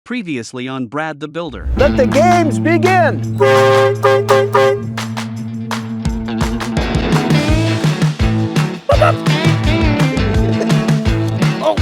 Previously on Brad the Builder. Let the games begin! Oh!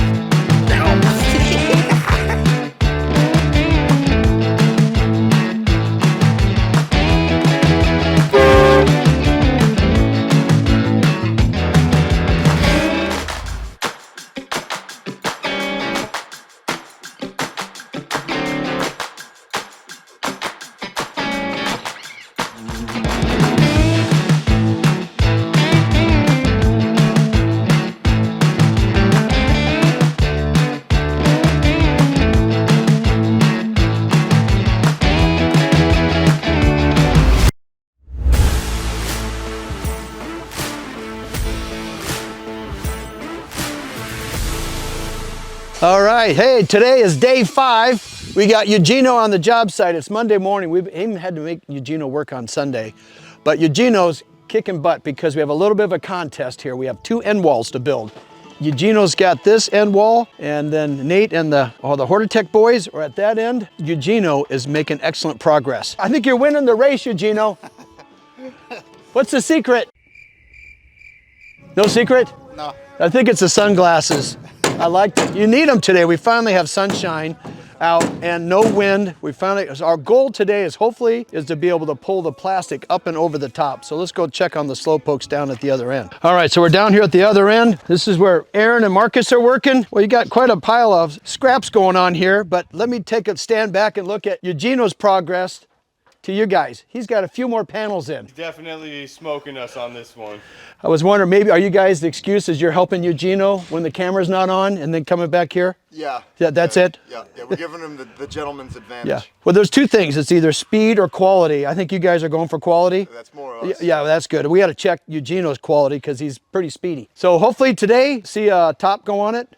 All right, hey, today is day 5. We got Eugenio on the job site. It's Monday morning. We even had to make Eugenio work on Sunday. But Eugenio's kicking butt because we have a little bit of a contest here. We have 2 end walls to build. Eugenio's got this end wall, and then Nate and the Hortitech boys are at that end. Eugenio is making excellent progress. I think you're winning the race, Eugenio. What's the secret? No secret? No. I think it's the sunglasses. I liked it. You need them today. We finally have sunshine out and no wind. Our goal today is hopefully to be able to pull the plastic up and over the top. So let's go check on the slow pokes down at the other end. All right, so we're down here at the other end. This is where Aaron and Marcus are working. Well, you got quite a pile of scraps going on here, but let me take a stand back and look at Eugenio's progress to you guys. He's got a few more panels in. He's definitely smoking us on this one. I was wondering, maybe, are you guys the excuse is you're helping Eugenio when the camera's not on and then coming back here? Yeah. That's it? Yeah, we're giving him the gentleman's advantage. Yeah. Well, there's 2 things. It's either speed or quality. I think you guys are going for quality. That's more or less. Yeah, that's good. We got to check Eugenio's quality because he's pretty speedy. So hopefully today, see a top go on it.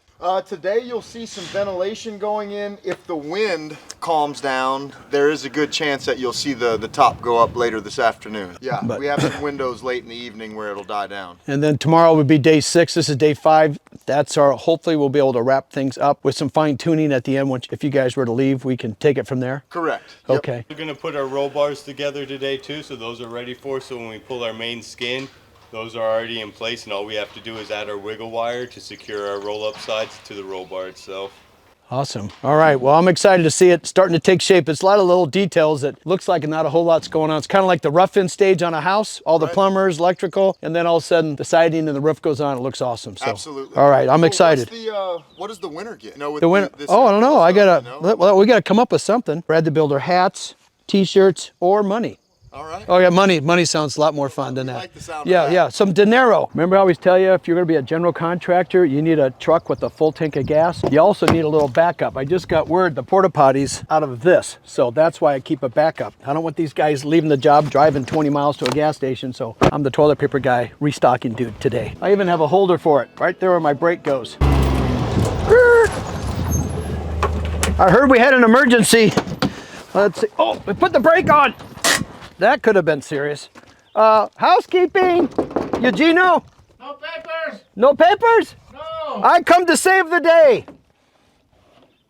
Today you'll see some ventilation going in. If the wind calms down, there is a good chance that you'll see the top go up later this afternoon. Yeah, we have some windows late in the evening where it'll die down. And then tomorrow would be day 6. This is day 5. That's hopefully we'll be able to wrap things up with some fine tuning at the end. Which if you guys were to leave, we can take it from there. Correct. Okay. Yep. We're gonna put our roll bars together today too, so those are ready for us. So when we pull our main skin, those are already in place, and all we have to do is add our wiggle wire to secure our roll-up sides to the roll bar itself. Awesome. All right. Well, I'm excited to see it starting to take shape. It's a lot of little details that looks like not a whole lot's going on. It's kind of like the rough-in stage on a house, all the plumbers, electrical, and then all of a sudden the siding and the roof goes on. It looks awesome. So, absolutely. All right. I'm excited. What does the winner get? With The winner. this Oh, I don't know. I stuff, gotta. Well, we gotta come up with something. Brad the Builder hats, T-shirts, or money. All right. Oh yeah, money. Money sounds a lot more fun than that. I like the sound Yeah, of that. yeah. Some dinero. Remember I always tell you, if you're gonna be a general contractor, you need a truck with a full tank of gas. You also need a little backup. I just got word the porta potties out of this, so that's why I keep a backup. I don't want these guys leaving the job driving 20 miles to a gas station, so I'm the toilet paper guy restocking dude today. I even have a holder for it, right there where my brake goes. I heard we had an emergency. Let's see. Oh, we put the brake on. That could have been serious. Housekeeping, Eugenio? No papers! No papers? No! I come to save the day.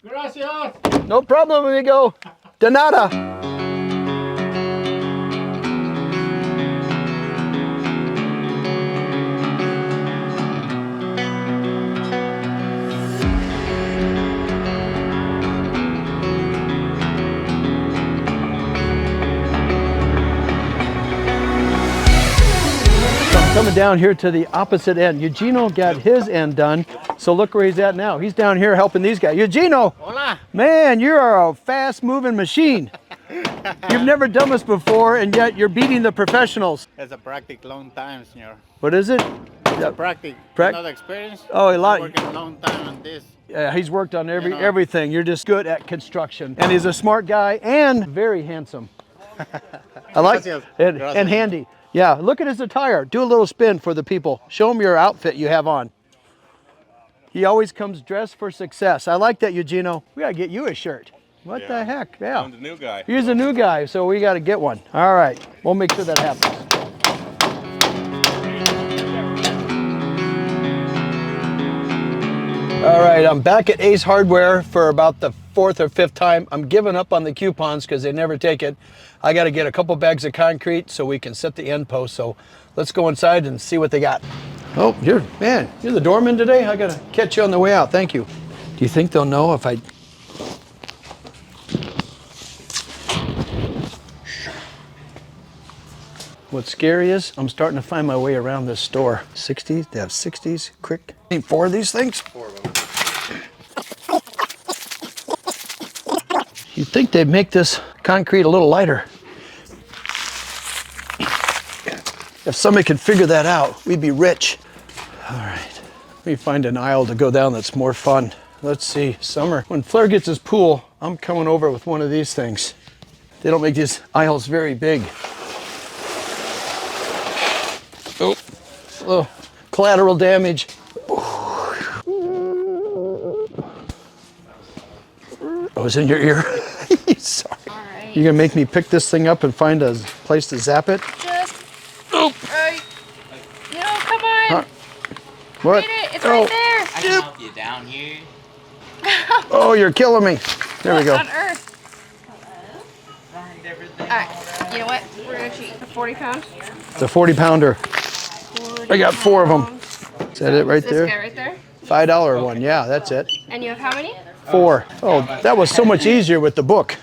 Gracias! No problem, amigo. De nada. Coming down here to the opposite end. Eugenio got his end done, so look where he's at now. He's down here helping these guys. Eugenio! Hola! Man, you're a fast-moving machine. You've never done this before, and yet you're beating the professionals. It's a practice long time, senor. What is it? Yeah, Practice. Prac- Not experience. Oh, a lot. Working a long time on this. He's worked on You know. everything. You're just good at construction. And he's a smart guy and very handsome. I like Gracias. and Gracias. handy. Yeah, look at his attire. Do a little spin for the people. Show them your outfit you have on. He always comes dressed for success. I like that, Eugenio. We gotta get you a shirt. What the heck? Yeah. I'm the new guy. He's a new guy, so we gotta get one. All right, we'll make sure that happens. All right, I'm back at Ace Hardware for about the 4th or 5th time. I'm giving up on the coupons because they never take it. I got to get a couple bags of concrete so we can set the end post. So let's go inside and see what they got. Oh, you're the doorman today? I got to catch you on the way out. Thank you. Do you think they'll know if I... What's scary is I'm starting to find my way around this store. 60s, they have 60s, quick. Need 4 of these things? 4 of them. You'd think they'd make this concrete a little lighter. If somebody could figure that out, we'd be rich. All right, let me find an aisle to go down that's more fun. Let's see, summer. When Flair gets his pool, I'm coming over with one of these things. They don't make these aisles very big. Oh, a little collateral damage. Oh, it's in your ear? Sorry. All right. You gonna make me pick this thing up and find a place to zap it? Just, right. No, come on. What? Get it, it's right there. I can help you down here. Oh, you're killing me. There we go. On Earth. Find everything. All right, you know what? We're gonna cheat for 40 pounds. It's a 40 pounder. I got 4 of them. Is that it right This there? guy right there. $5 one, yeah, that's it. And you have how many? 4. Oh, that was so much easier with the book.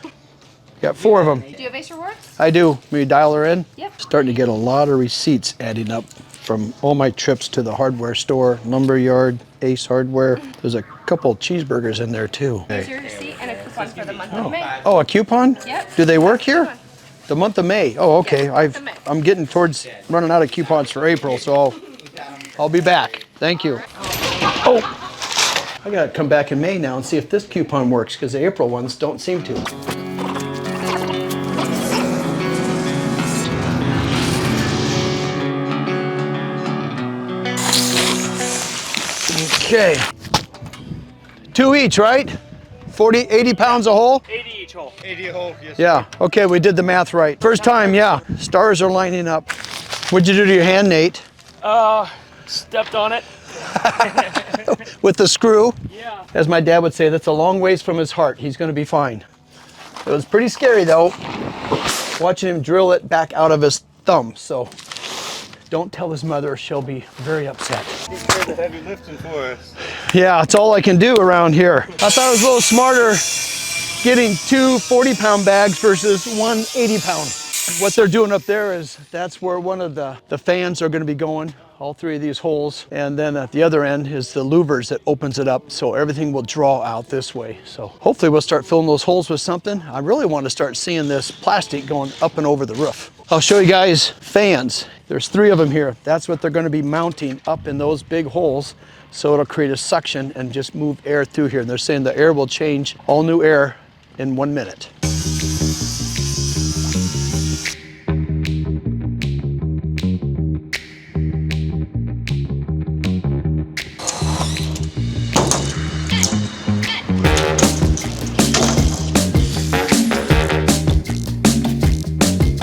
Got 4 of them. Do you have Ace Rewards? I do. Will you dial her in? Yep. Starting to get a lot of receipts adding up from all my trips to the hardware store, lumber yard, Ace Hardware. There's a couple cheeseburgers in there too. Here's your receipt and a coupon for the month of May. Oh, a coupon? Yep. Do they work here? Coupon. The month of May. Oh, okay. Yeah, month of May. I'm getting towards running out of coupons for April, so I'll be back. Thank you. Oh, I gotta come back in May now and see if this coupon works because the April ones don't seem to. Okay. 2 each, right? 40, 80 pounds a hole? 80 each hole. 80 a hole, yes. Yeah, okay, we did the math right. First time, yeah. Stars are lining up. What'd you do to your hand, Nate? Stepped on it. With the screw? Yeah. As my dad would say, that's a long ways from his heart. He's gonna be fine. It was pretty scary though, watching him drill it back out of his thumb. So don't tell his mother, she'll be very upset. He's doing the heavy lifting for us. Yeah, it's all I can do around here. I thought it was a little smarter getting 2 40-pound bags versus 1 80-pound. What they're doing up there is that's where one of the fans are going to be going, all 3 of these holes. And then at the other end is the louvers that opens it up so everything will draw out this way. So hopefully we'll start filling those holes with something. I really want to start seeing this plastic going up and over the roof. I'll show you guys fans. There's 3 of them here. That's what they're going to be mounting up in those big holes. So it'll create a suction and just move air through here. And they're saying the air will change, all new air in 1 minute.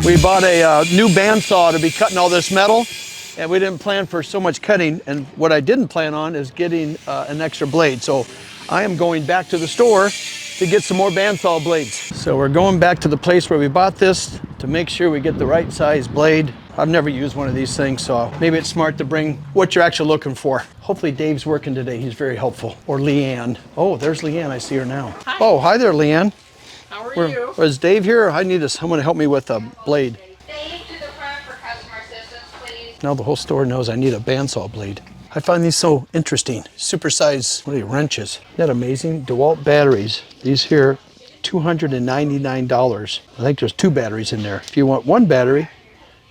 We bought a new bandsaw to be cutting all this metal, and we didn't plan for so much cutting. And what I didn't plan on is getting an extra blade. So I am going back to the store to get some more bandsaw blades. So we're going back to the place where we bought this to make sure we get the right size blade. I've never used one of these things, so maybe it's smart to bring what you're actually looking for. Hopefully Dave's working today. He's very helpful. Or Leanne. Oh, there's Leanne. I see her now. Hi. Oh, hi there, Leanne. How are you? Is Dave here? I need someone to help me with a blade. Dave, to the front for customer assistance, please. Now the whole store knows I need a bandsaw blade. I find these so interesting. Supersize, what are they, wrenches? Isn't that amazing? DeWalt batteries. These here, $299. I think there's 2 batteries in there. If you want 1 battery,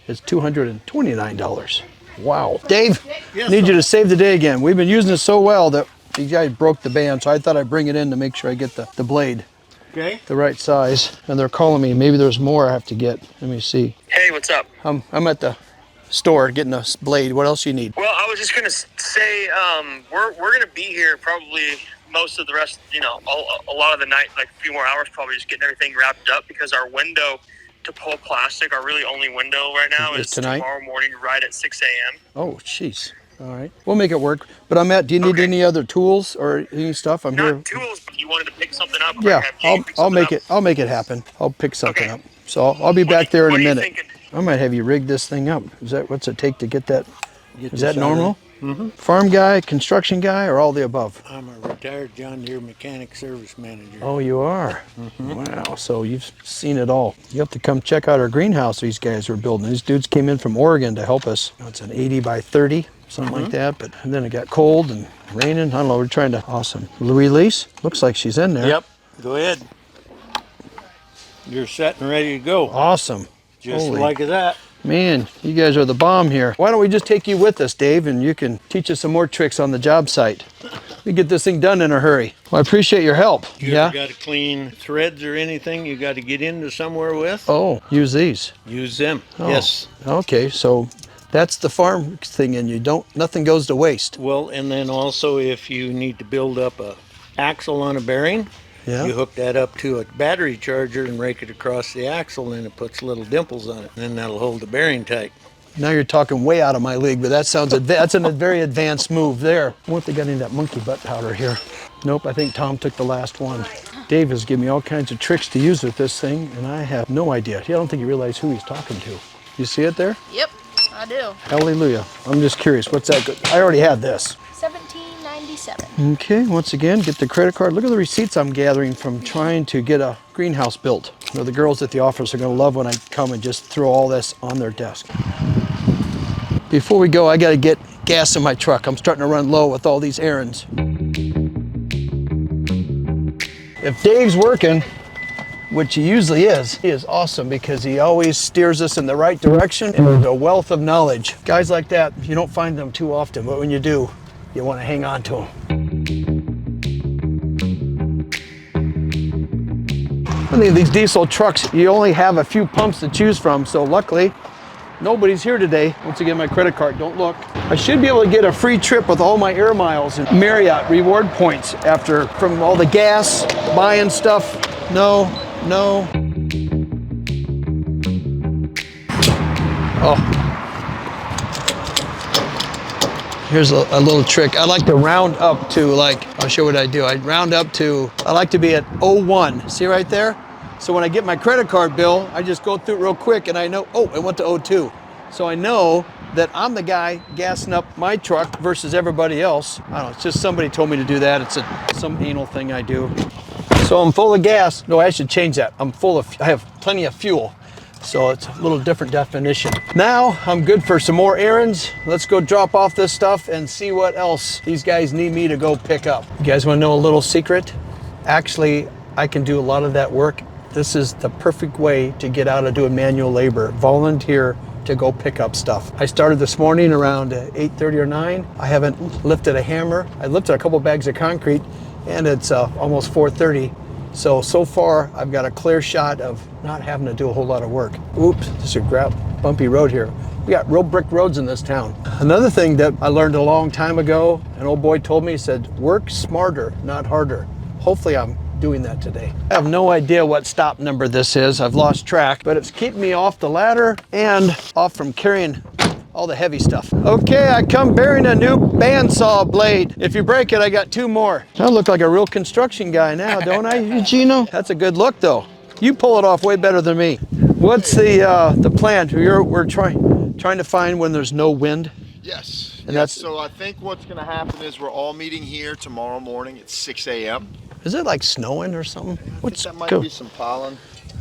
it's $229. Wow. Dave, need you to save the day again. We've been using it so well that these guys broke the band, so I thought I'd bring it in to make sure I get the blade. Okay. The right size. And they're calling me. Maybe there's more I have to get. Let me see. Hey, what's up? I'm at the store getting a blade. What else you need? Well, I was just gonna say, we're gonna be here probably most of the rest, you know, a lot of the night, like a few more hours, probably just getting everything wrapped up because our window to pull plastic, our really only window right now is tonight? tomorrow morning right at 6 a.m. Oh, jeez. All right, we'll make it work. But I'm at. Do you need Okay. any other tools or any stuff? I'm here. Not tools, but you wanted to pick something up. Yeah, have Jane pick I'll something make up. it. I'll make it happen. I'll pick something Okay. up. So I'll be back there in what a are you minute. thinking? I might have you rig this thing up. Is that what's it take to get that? Get Is this that out of normal? Mm-hmm. Farm guy, construction guy, or all the above? I'm a retired John Deere mechanic service manager. Oh, you are? Wow, so you've seen it all. You have to come check out our greenhouse these guys were building. These dudes came in from Oregon to help us. It's an 80 by 30, something like that, but and then it got cold and raining. I don't know, we're trying to, awesome. Release, looks like she's in there. Yep, go ahead. You're set and ready to go. Awesome. Just Holy- like that. Man, you guys are the bomb here. Why don't we just take you with us, Dave, and you can teach us some more tricks on the job site. We get this thing done in a hurry. Well, I appreciate your help. You ever got to clean threads or anything you got to get into somewhere with? Oh, use these. Use them. Oh, Yes. Okay, so that's the farm thing, and nothing goes to waste. Well, and then also if you need to build up a axle on a bearing, Yeah. you hook that up to a battery charger and rake it across the axle, and it puts little dimples on it. And then that'll hold the bearing tight. Now you're talking way out of my league, but that sounds that's a very advanced move there. I wonder if they got any of that monkey butt powder here. Nope, I think Tom took the last one. Dave has given me all kinds of tricks to use with this thing, and I have no idea. I don't think you realize who he's talking to. You see it there? Yep, I do. Hallelujah. I'm just curious, what's that? I already had this. 1797. Okay, once again, get the credit card. Look at the receipts I'm gathering from trying to get a greenhouse built. You know, the girls at the office are gonna love when I come and just throw all this on their desk. Before we go, I gotta get gas in my truck. I'm starting to run low with all these errands. If Dave's working, which he usually is, he is awesome because he always steers us in the right direction and with a wealth of knowledge. Guys like that, you don't find them too often, but when you do, you want to hang on to them. I think these diesel trucks, you only have a few pumps to choose from, so luckily, nobody's here today. Once again, my credit card, don't look. I should be able to get a free trip with all my air miles and Marriott reward points from all the gas, buying stuff. No. Oh. Here's a little trick. I like to round up to I'll show what I do. I like to be at 01. See right there? So when I get my credit card bill, I just go through it real quick and I know, oh, it went to 02. So I know that I'm the guy gassing up my truck versus everybody else. I don't know, it's just somebody told me to do that. It's some anal thing I do. So I'm full of gas. No, I should change that. I have plenty of fuel. So it's a little different definition. Now I'm good for some more errands. Let's go drop off this stuff and see what else these guys need me to go pick up. You guys want to know a little secret? Actually, I can do a lot of that work. This is the perfect way to get out of doing manual labor. Volunteer to go pick up stuff. I started this morning around 8:30 or 9. I haven't lifted a hammer. I lifted a couple bags of concrete and it's almost 4:30. So far I've got a clear shot of not having to do a whole lot of work. Oops, this is a bumpy road here. We got real brick roads in this town. Another thing that I learned a long time ago, an old boy told me, he said, work smarter, not harder. Hopefully I'm doing that today. I have no idea what stop number this is. I've lost track, but it's keeping me off the ladder and off from carrying all the heavy stuff. Okay, I come bearing a new bandsaw blade. If you break it, I got 2 more. I look like a real construction guy now, don't I, Gino? That's a good look though. You pull it off way better than me. What's the plan? We're trying to find when there's no wind. Yes. And that's- so I think what's going to happen is we're all meeting here tomorrow morning at 6 a.m. Is it like snowing or something? That might be some pollen.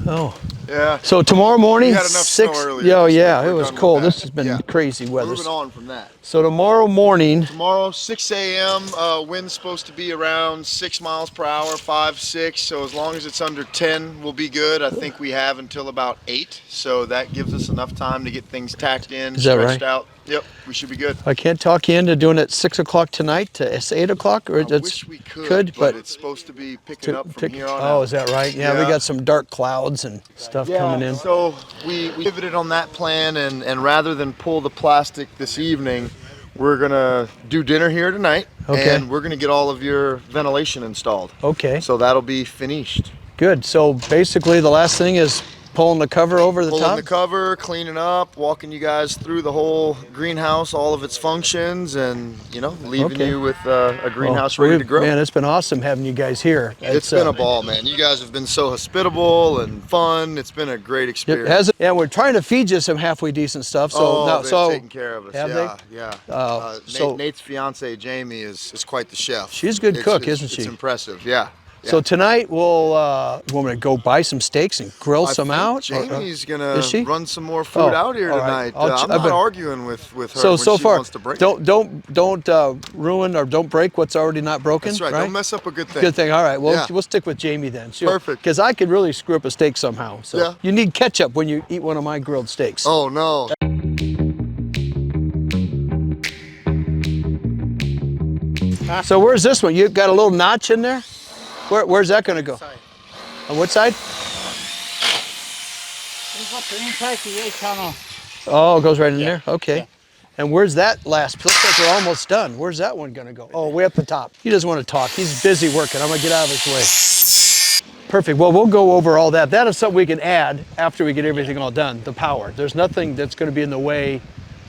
Oh. Yeah. So tomorrow morning, We had enough 6. snow earlier. Oh yeah, We're it was done with cold. that. This has been crazy weather. Moving on from that. So tomorrow morning, Tomorrow, 6 a.m. Wind's supposed to be around 6 miles per hour, 5, 6. So as long as it's under 10, we'll be good. I think we have until about 8. So that gives us enough time to get things tacked in, Is that stretched right? out. Yep, we should be good. I can't talk you into doing it 6 o'clock tonight to 8 o'clock, or I it's wish we could, but it's supposed to be picking up from here on out. Oh, is that right? Yeah, we Yeah. got some dark clouds and stuff coming in. So we pivoted on that plan, and rather than pull the plastic this evening, we're gonna do dinner here tonight, Okay. and we're gonna get all of your ventilation installed. Okay, So that'll be finished. good. So basically the last thing is pulling the cover over the top? Pulling the cover, cleaning up, walking you guys through the whole greenhouse, all of its functions, and leaving you with a greenhouse ready to grow. Man, it's been awesome having you guys here. It's been a ball, man. You guys have been so hospitable and fun. It's been a great experience. It has, and we're trying to feed you some halfway decent stuff. So they've taken care of us. Have Yeah. Nate's fiance Jamie is quite the chef. She's a good cook, isn't she? It's impressive. Yeah. So tonight we'll want me to go buy some steaks and grill some out. Jamie's gonna Is she? run some more food out here tonight. I'm not arguing with her so when she far, wants to break. Don't ruin or don't break what's already not broken. That's right. Don't mess up a good thing. Good thing. All right. Well, we'll stick with Jamie then. Perfect. Because I could really screw up a steak somehow. So you need ketchup when you eat one of my grilled steaks. Oh no. So where's this one? You got a little notch in there? Where's that going to go? On what side? Inside the A channel. Oh, it goes right in there? Okay. Yeah. And where's that last? Looks like we're almost done. Where's that one going to go? Oh, way up the top. He doesn't want to talk. He's busy working. I'm going to get out of his way. Perfect. Well, we'll go over all that. That is something we can add after we get everything all done, the power. There's nothing that's going to be in the way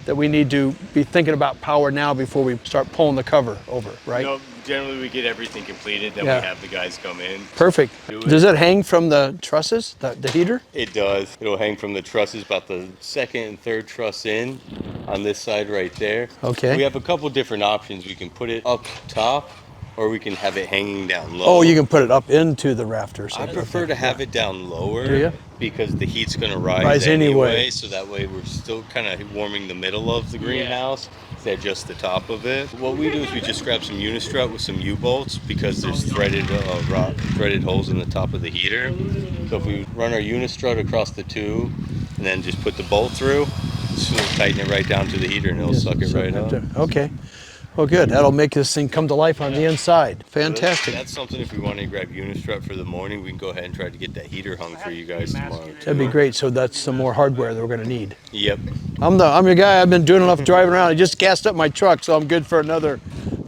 that we need to be thinking about power now before we start pulling the cover over, right? No, generally we get everything completed, then we have the guys come in. Perfect. Does it hang from the trusses, the heater? It does. It'll hang from the trusses, about the second and third truss in on this side right there. Okay. We have a couple different options. We can put it up top, or we can have it hanging down low. Oh, you can put it up into the rafters. I prefer to have it down lower. Do you? Because the heat's going to rise anyway, so that way we're still kind of warming the middle of the greenhouse instead of just the top of it. What we do is we just grab some Unistrut with some U-bolts because there's threaded holes in the top of the heater. So if we run our Unistrut across the tube and then just put the bolt through, just tighten it right down to the heater and it'll suck it right up. Okay. Well, good. That'll make this thing come to life on the inside. Fantastic. That's something, if we want to grab Unistrut for the morning, we can go ahead and try to get that heater hung for you guys tomorrow. That'd be great. So that's some more hardware that we're going to need. Yep. I'm your guy. I've been doing enough driving around. I just gassed up my truck, so I'm good for another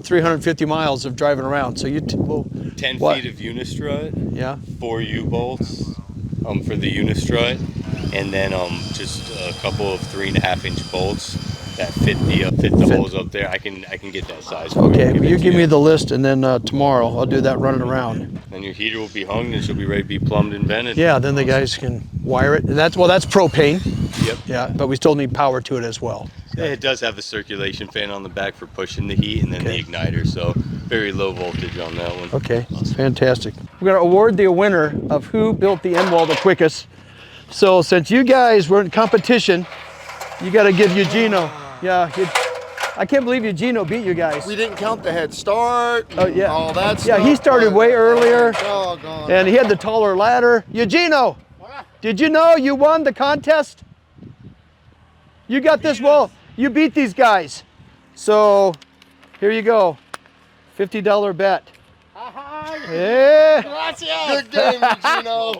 350 miles of driving around. So 10 feet of Unistrut. Yeah. 4 U-bolts for the Unistrut, and then just a couple of 3.5-inch bolts that fit the holes up there. I can get that size. Okay, you give me the list, and then tomorrow I'll do that running around. And your heater will be hung, and she'll be ready to be plumbed and vented. Yeah, then the guys can wire it, and that's propane. Yep. Yeah, but we still need power to it as well. Yeah, it does have a circulation fan on the back for pushing the heat, and then the igniter. So very low voltage on that one. Okay, fantastic. We're going to award the winner of who built the end wall the quickest. So since you guys were in competition, you got to give Eugenio. Yeah, I can't believe Eugenio beat you guys. We didn't count the head start. Oh yeah, all that stuff. Yeah, he started way earlier, Doggone. and he had the taller ladder. Eugenio, did you know you won the contest? You got this wall. You beat these guys. So here you go, $50 bet. Yeah. Good game, Eugenio.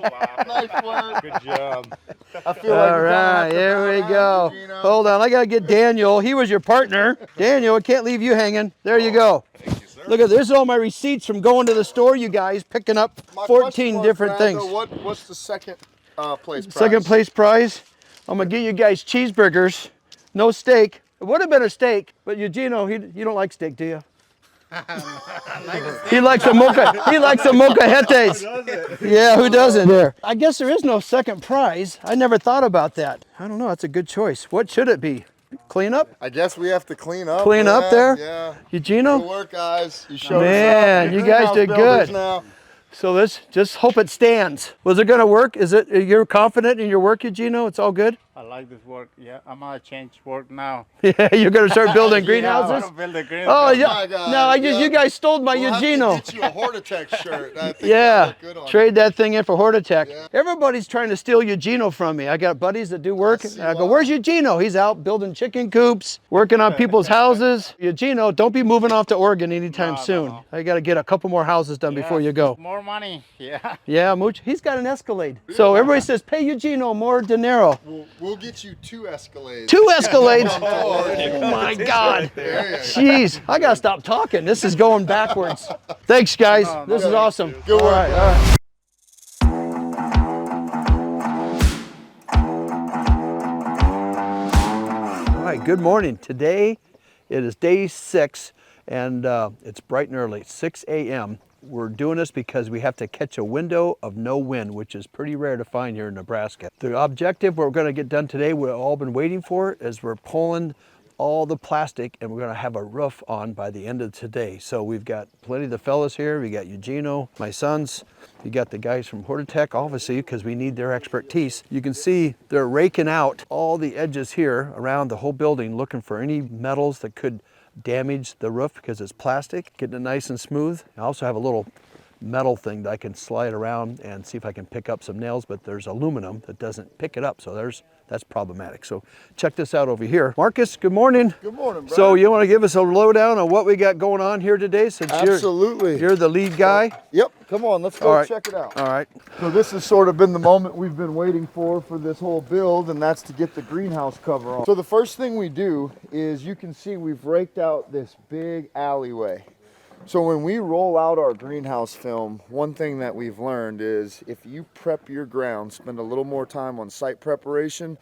Nice work. Good job. I feel like all right, here we go. Hold on, I gotta get Daniel. He was your partner. Daniel, I can't leave you hanging. There you go. Thank you, sir. Look at this. All my receipts from going to the store. You guys picking up 14 different things. What's the second place prize? Second place prize. I'm gonna get you guys cheeseburgers. No steak. It would have been a steak, but Eugenio, you don't like steak, do you? He likes a mocha. He likes a molcajetes. Yeah, who doesn't? There. I guess there is no second prize. I never thought about that. I don't know. That's a good choice. What should it be? Clean up? I guess we have to clean up. Clean up there? Yeah. Eugenio? Good work, guys. You showed Man, us up. you guys did good. Now. So let's just hope it stands. Was it going to work? You're confident in your work, Eugenio? It's all good? I like this work. Yeah, I'm gonna change work now. Yeah, you're going to start building I greenhouses? want to build a greenhouse. Oh, yeah. my God, No, yeah. you guys stole my We'll Eugenio. have to get you a Hortitech shirt. I think Yeah, that'd look good on trade that thing in for Hortitech. Yeah. Everybody's trying to steal Eugenio from me. I got buddies that do work. see I go, why. where's Eugenio? He's out building chicken coops, working on people's houses. Eugenio, don't be moving off to Oregon anytime soon. no. I got to get a couple more houses done before you go. More money. Yeah. Yeah, Mooch, he's got an Escalade. So everybody says, pay Eugenio more dinero. We'll get you 2 Escalades. 2 Escalades? Oh, Oh my God. There you go. Jeez, I gotta stop talking. This is going backwards. Thanks, guys. This is awesome. Good work. All right. right, good morning. Today it is day 6 and it's bright and early, 6 a.m. We're doing this because we have to catch a window of no wind, which is pretty rare to find here in Nebraska. The objective we're going to get done today, we've all been waiting for, is we're pulling all the plastic and we're going to have a roof on by the end of today. So we've got plenty of the fellas here. We got Eugenio, my sons. You got the guys from Hortitech, obviously, because we need their expertise. You can see they're raking out all the edges here around the whole building, looking for any metals that could damage the roof because it's plastic, getting it nice and smooth. I also have a little metal thing that I can slide around and see if I can pick up some nails, but there's aluminum that doesn't pick it up, so that's problematic. So check this out over here. Marcus, good morning. Good morning, Brian. So you want to give us a lowdown on what we got going on here today, since Absolutely. you're the lead guy? Yep, come on, let's go check it out. All right. So this has sort of been the moment we've been waiting for this whole build, and that's to get the greenhouse cover on. So the first thing we do is, you can see we've raked out this big alleyway. So when we roll out our greenhouse film, one thing that we've learned is if you prep your ground, spend a little more time on site preparation,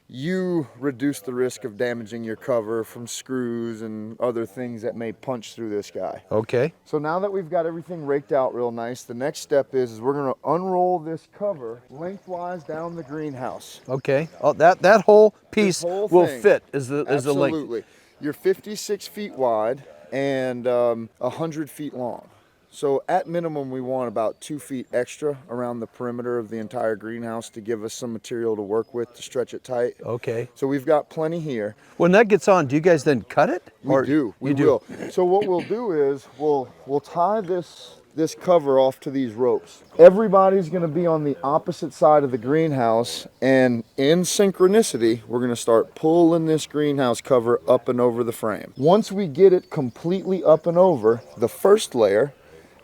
you reduce the risk of damaging your cover from screws and other things that may punch through this guy. Okay. So now that we've got everything raked out real nice, the next step is we're going to unroll this cover lengthwise down the greenhouse. Okay. Oh, that whole piece will thing. fit is the length. Absolutely. You're 56 feet wide and 100 feet long. So at minimum, we want about 2 feet extra around the perimeter of the entire greenhouse to give us some material to work with to stretch it tight. Okay. So we've got plenty here. When that gets on, do you guys then cut it? We do. We will. So what we'll do is we'll tie this cover off to these ropes. Everybody's going to be on the opposite side of the greenhouse, and in synchronicity, we're going to start pulling this greenhouse cover up and over the frame. Once we get it completely up and over the first layer,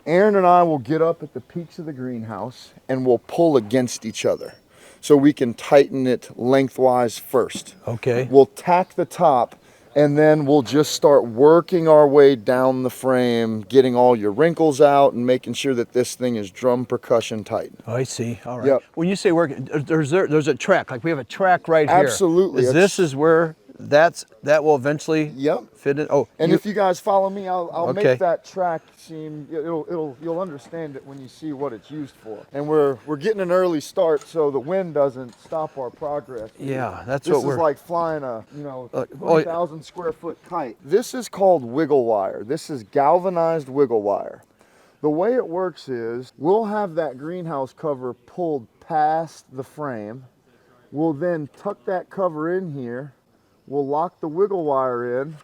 Aaron and I will get up at the peaks of the greenhouse and we'll pull against each other so we can tighten it lengthwise first. Okay. We'll tack the top, and then we'll just start working our way down the frame, getting all your wrinkles out and making sure that this thing is drum percussion tight. I see. All right. Yep. When you say working, there's a track. Like we have a track right here. Absolutely. This is where that will eventually fit in. Oh, and if you guys follow me, I'll Okay. make that track seem. You'll understand it when you see what it's used for. And we're getting an early start, so the wind doesn't stop our progress. Yeah, that's this what we're. is like flying a 20,000 square foot kite. This is called wiggle wire. This is galvanized wiggle wire. The way it works is we'll have that greenhouse cover pulled past the frame. We'll then tuck that cover in here. We'll lock the wiggle wire in,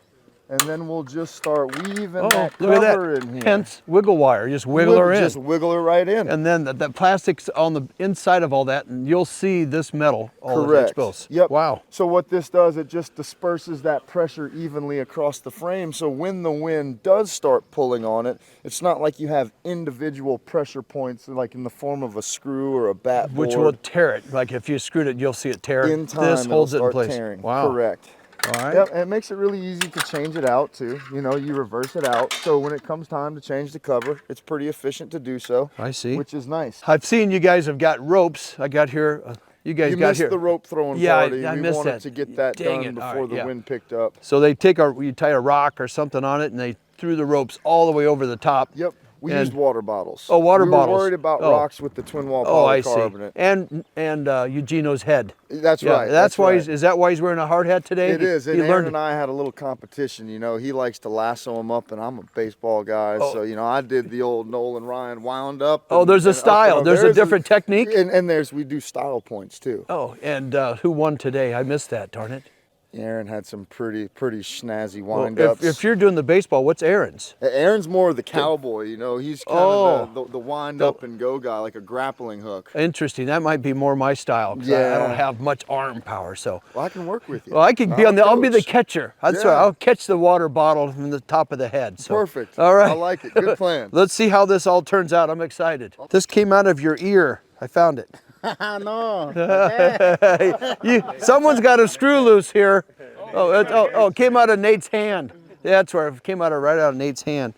and then we'll just start weaving that cover in here. Hence wiggle wire. Just wiggle her in. Just wiggle her right in. And then the plastic's on the inside of all that, and you'll see this metal all Correct. exposed. Yep. Wow. So what this does, it just disperses that pressure evenly across the frame. So when the wind does start pulling on it, it's not like you have individual pressure points like in the form of a screw or a bat board. Which will tear it. Like if you screwed it, you'll see it tear. In time, this holds it in it'll place. start tearing. Wow. Correct. All right. Yep, and it makes it really easy to change it out too. You know, you reverse it out. So when it comes time to change the cover, it's pretty efficient to do so. I see. Which is nice. I've seen you guys have got ropes. I got here. You guys got missed here. the rope throwing party. I we missed wanted that. to get that Dang done it. All before right, the wind picked up. So they you tie a rock or something on it, and they threw the ropes all the way over the top. Yep. We used water bottles. Oh, water we bottles. We were worried about rocks with the twin wall polycarbonate. I see. And Eugenio's head. That's right. That's why. Right. Is that why he's wearing a hard hat today? It is. And Aaron and I had a little competition. You know, he likes to lasso him up, and I'm a baseball guy, so you know I did the old Nolan Ryan wound up. Oh, there's a style. There's a different technique. And we do style points too. Oh, and who won today? I missed that. Darn it. Aaron had some pretty snazzy wind-ups. If you're doing the baseball, what's Aaron's? Aaron's more of the cowboy, you know. He's kind of the wind-up and go guy, like a grappling hook. Interesting. That might be more my style. Yeah. I don't have much arm power, so. Well, I can work with you. Well, I can be I'll be the catcher. That's right. I'll catch the water bottle from the top of the head. So. Perfect. All right. I like it. Good plan. Let's see how this all turns out. I'm excited. This came out of your ear. I found it. No. Someone's got a screw loose here. Oh, it came out of Nate's hand. Yeah, that's where it came right out of Nate's hand.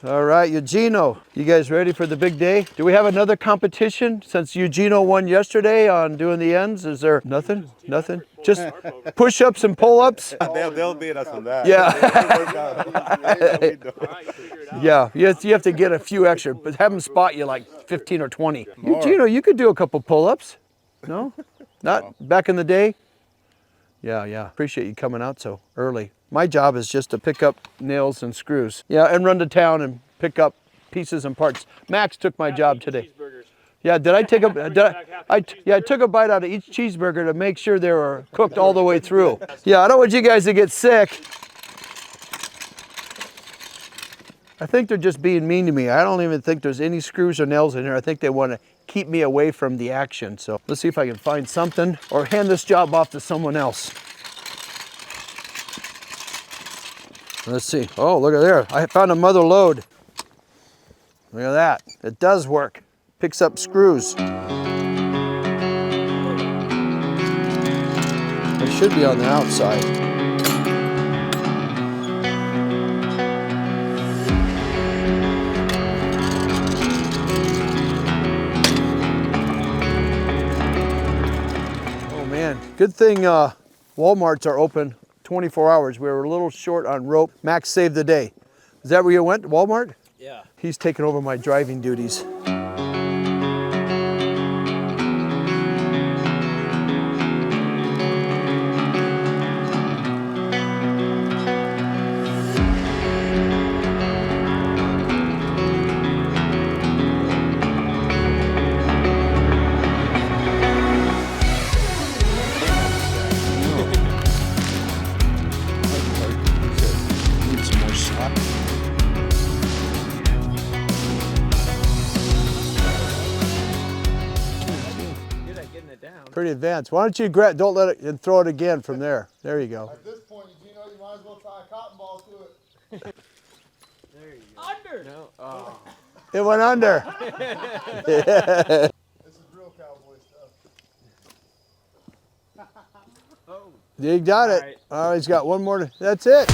All right, Eugenio, you guys ready for the big day? Do we have another competition since Eugenio won yesterday on doing the ends? Is there nothing? Nothing? Just push-ups and pull-ups? They'll beat us on that. Yeah. Yeah, you have to get a few extra, but have them spot you like 15 or 20. Eugenio, you could do a couple pull-ups. No? Not back in the day? Yeah. Appreciate you coming out so early. My job is just to pick up nails and screws. Yeah, and run to town and pick up pieces and parts. Max took my job today. Yeah, did I take I took a bite out of each cheeseburger to make sure they were cooked all the way through. Yeah, I don't want you guys to get sick. I think they're just being mean to me. I don't even think there's any screws or nails in here. I think they want to keep me away from the action. So let's see if I can find something or hand this job off to someone else. Let's see. Oh, look at there. I found a mother lode. Look at that. It does work. Picks up screws. It should be on the outside. Oh man, good thing Walmarts are open 24 hours. We were a little short on rope. Max saved the day. Is that where you went, Walmart? Yeah. He's taking over my driving duties. Pretty advanced. Why don't you grab, don't let it, and throw it again from there. There you go. At this point, you might as well tie a cotton ball to it. There you go. Under! No. Oh. It went under. This is real cowboy stuff. Oh. You got it. Right. Oh, he's got one more. That's it.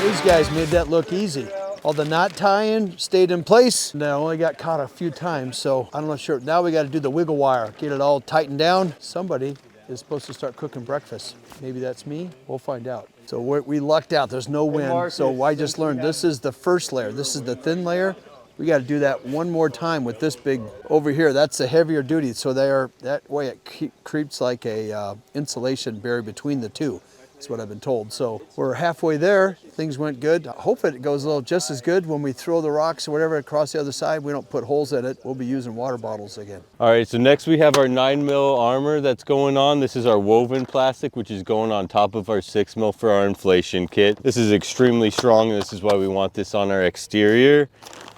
These guys made that look easy. All the knot tying stayed in place. And I only got caught a few times, so I'm not sure. Now we got to do the wiggle wire, get it all tightened down. Somebody is supposed to start cooking breakfast. Maybe that's me. We'll find out. So we lucked out. There's no wind. So I just learned this is the first layer. This is the thin layer. We got to do that one more time with this big over here. That's the heavier duty. So that way it creeps like a insulation barrier between the two. That's what I've been told. So we're halfway there. Things went good. I hope it goes a little just as good when we throw the rocks or whatever across the other side. We don't put holes in it. We'll be using water bottles again. All right, so next we have our 9mm armor that's going on. This is our woven plastic, which is going on top of our 6mm for our inflation kit. This is extremely strong, and this is why we want this on our exterior.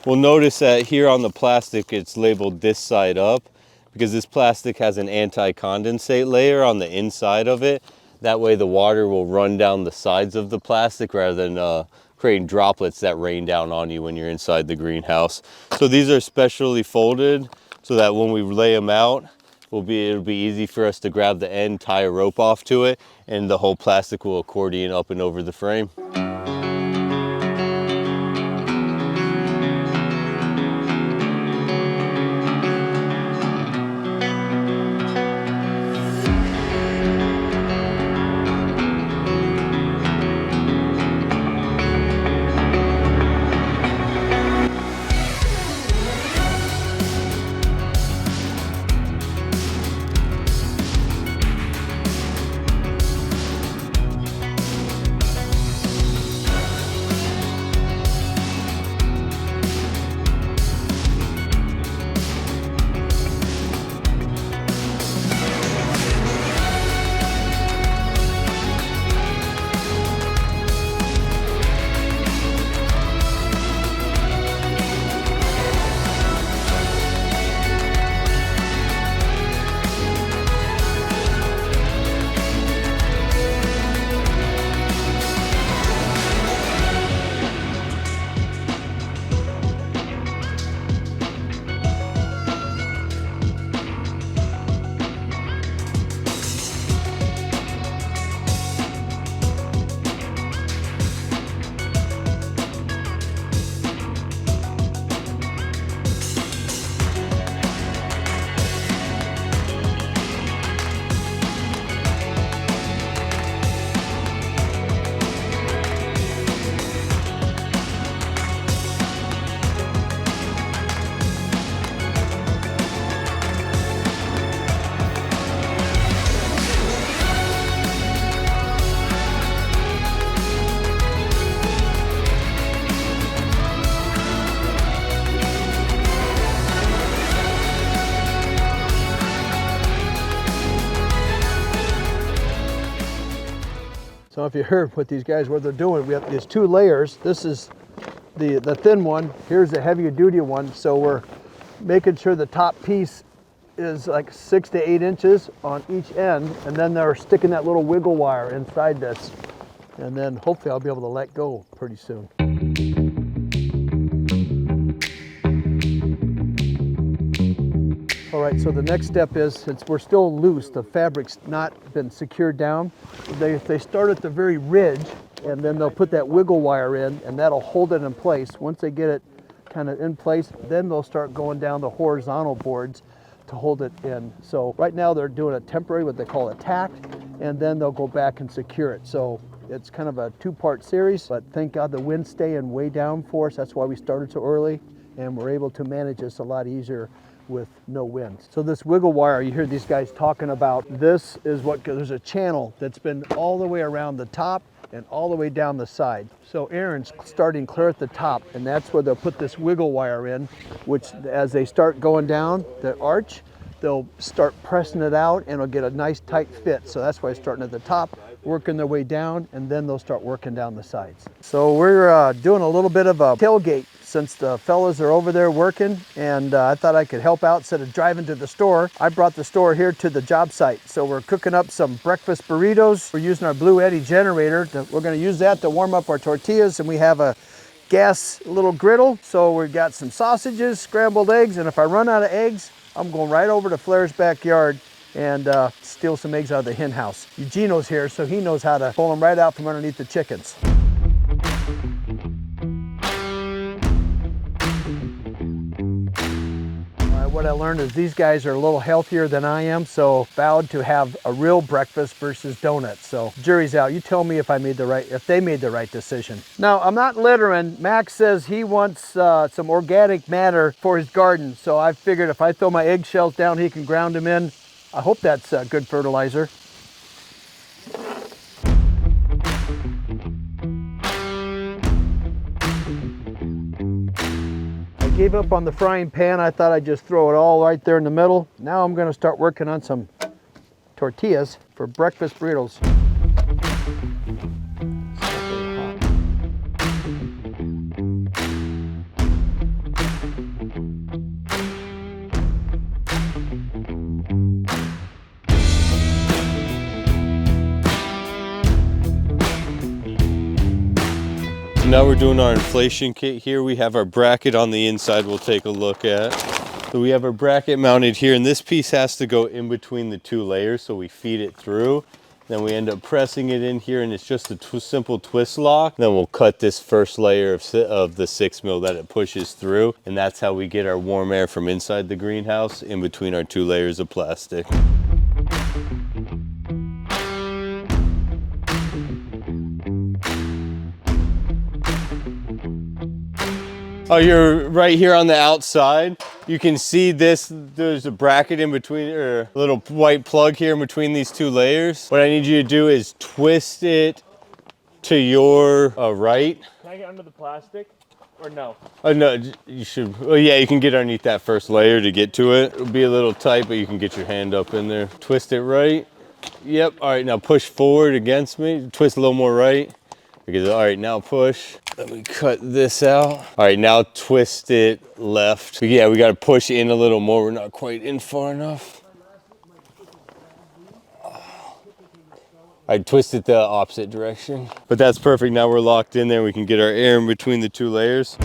We'll notice that here on the plastic, it's labeled this side up because this plastic has an anti-condensate layer on the inside of it. That way the water will run down the sides of the plastic rather than creating droplets that rain down on you when you're inside the greenhouse. So these are specially folded so that when we lay them out, it'll be easy for us to grab the end, tie a rope off to it, and the whole plastic will accordion up and over the frame. So if you heard what these guys, what they're doing, we have these 2 layers. This is the thin one. Here's the heavier duty one. So we're making sure the top piece is like 6 to 8 inches on each end, and then they're sticking that little wiggle wire inside this, and then hopefully I'll be able to let go pretty soon. All right, so the next step is, since we're still loose, the fabric's not been secured down, they start at the very ridge, and then they'll put that wiggle wire in, and that'll hold it in place. Once they get it kind of in place, then they'll start going down the horizontal boards to hold it in. So right now they're doing a temporary, what they call a tack, and then they'll go back and secure it. So it's kind of a 2-part series, but thank God the wind's staying way down for us. That's why we started so early, and we're able to manage this a lot easier with no wind. So this wiggle wire, you hear these guys talking about, this is what, there's a channel that's been all the way around the top and all the way down the side. So Aaron's starting clear at the top, and that's where they'll put this wiggle wire in, which as they start going down the arch, they'll start pressing it out and it'll get a nice tight fit. So that's why it's starting at the top, working their way down, and then they'll start working down the sides. So we're doing a little bit of a tailgate since the fellas are over there working, and I thought I could help out instead of driving to the store. I brought the store here to the job site. So we're cooking up some breakfast burritos. We're using our Blue Eddy generator. We're gonna use that to warm up our tortillas, and we have a gas little griddle. So we've got some sausages, scrambled eggs, and if I run out of eggs, I'm going right over to Flair's backyard and steal some eggs out of the hen house. Eugenio's here, so he knows how to pull them right out from underneath the chickens. What I learned is these guys are a little healthier than I am, so vowed to have a real breakfast versus donuts. So jury's out. You tell me if they made the right decision. Now, I'm not littering. Max says he wants some organic matter for his garden, so I figured if I throw my eggshells down, he can ground them in. I hope that's good fertilizer. Gave up on the frying pan. I thought I'd just throw it all right there in the middle. Now I'm going to start working on some tortillas for breakfast burritos. Now we're doing our inflation kit here. We have our bracket on the inside we'll take a look at. So we have our bracket mounted here, and this piece has to go in between the 2 layers, so we feed it through. Then we end up pressing it in here, and it's just a simple twist lock. Then we'll cut this first layer of the 6 mil that it pushes through, and that's how we get our warm air from inside the greenhouse in between our 2 layers of plastic. Oh, you're right here on the outside. You can see this, there's a bracket in between, or a little white plug here in between these 2 layers. What I need you to do is twist it to your right. Can I get under the plastic or no? Oh no, you should, oh yeah, you can get underneath that first layer to get to it. It'll be a little tight, but you can get your hand up in there. Twist it right. Yep, all right, now push forward against me. Twist a little more right. Because, all right, now push. Let me cut this out. All right, now twist it left. But yeah, we got to push in a little more. We're not quite in far enough. I twist it the opposite direction. But that's perfect. Now we're locked in there. We can get our air in between the 2 layers.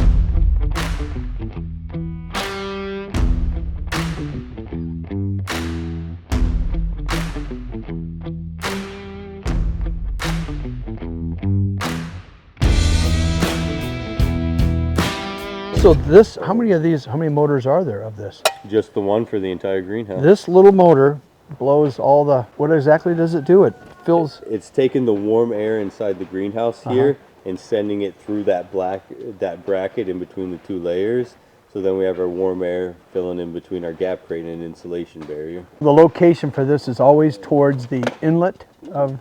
So this, how many motors are there of this? Just the one for the entire greenhouse. This little motor blows all the, what exactly does it do? It fills? It's taking the warm air inside the greenhouse here and sending it through that bracket in between the 2 layers. So then we have our warm air filling in between our gap crate and insulation barrier. The location for this is always towards the inlet of,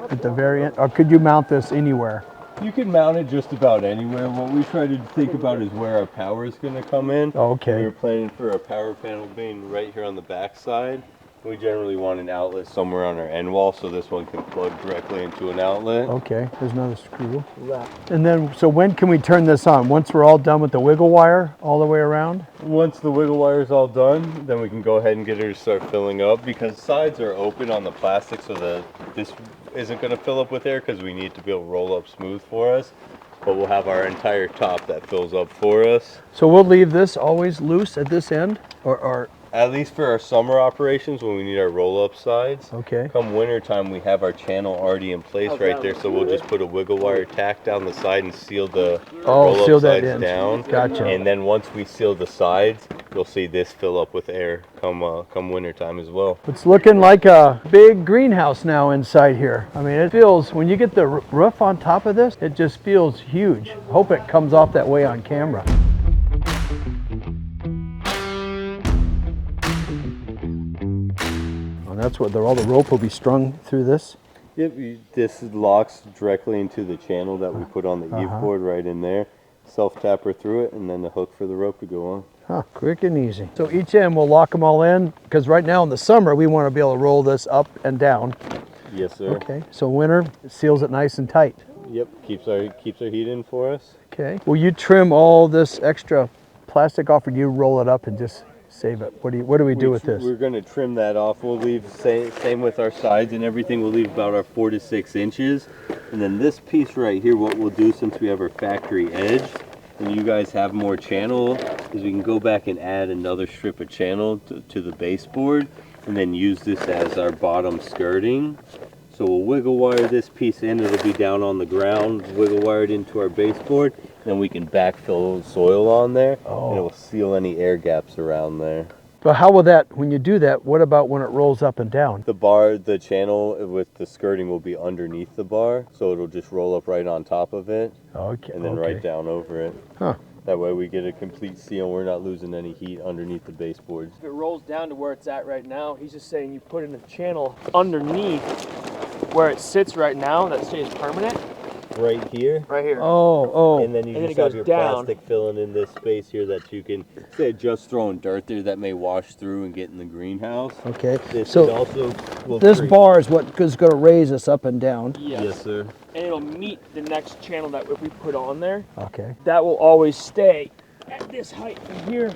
at the very end, or could you mount this anywhere? You can mount it just about anywhere. What we try to think about is where our power is going to come in. Okay. We were planning for a power panel being right here on the back side. We generally want an outlet somewhere on our end wall, so this one can plug directly into an outlet. Okay, there's another screw. And then, so when can we turn this on? Once we're all done with the wiggle wire all the way around? Once the wiggle wire is all done, then we can go ahead and get her to start filling up, because sides are open on the plastic, so that this isn't going to fill up with air, because we need to be able to roll up smooth for us. But we'll have our entire top that fills up for us. So we'll leave this always loose at this end, or At least for our summer operations, when we need our roll-up sides. Okay. Come winter time, we have our channel already in place right there, so we'll just put a wiggle wire tack down the side and seal the roll-up sides down. Gotcha. And then once we seal the sides, you'll see this fill up with air come winter time as well. It's looking like a big greenhouse now inside here. I mean, it feels, when you get the roof on top of this, it just feels huge. Hope it comes off that way on camera. That's what all the rope will be strung through this. Yep, this locks directly into the channel that we put on the eve cord right in there. Self-tapper through it, and then the hook for the rope to go on. Huh, quick and easy. So each end we'll lock them all in, because right now in the summer we want to be able to roll this up and down. Yes, sir. Okay, so winter it seals it nice and tight. Yep, keeps our heat in for us. Okay. Will you trim all this extra plastic off, or do you roll it up and just save it? What do we do with this? We're going to trim that off. We'll leave same with our sides and everything. We'll leave about our 4 to 6 inches. And then this piece right here, what we'll do since we have our factory edge, and you guys have more channel, is we can go back and add another strip of channel to the baseboard, and then use this as our bottom skirting. So we'll wiggle wire this piece in. It'll be down on the ground, wiggle wired into our baseboard. Then we can backfill soil on there, and it will seal any air gaps around there. But how will that, when you do that, what about when it rolls up and down? The channel with the skirting will be underneath the bar, so it'll just roll up right on top of it. Okay. And then right down over it. Huh. That way we get a complete seal and we're not losing any heat underneath the baseboards. If it rolls down to where it's at right now, he's just saying you put in a channel underneath where it sits right now that stays permanent. Right here. Right here. Oh. And then you And then just it have goes your down. plastic filling in this space here that you can, say, just throwing dirt there that may wash through and get in the greenhouse. Okay. This So also will this create- bar is what is going to raise us up and down. Yes, sir. And it'll meet the next channel that if we put on there, Okay. that will always stay at this height from here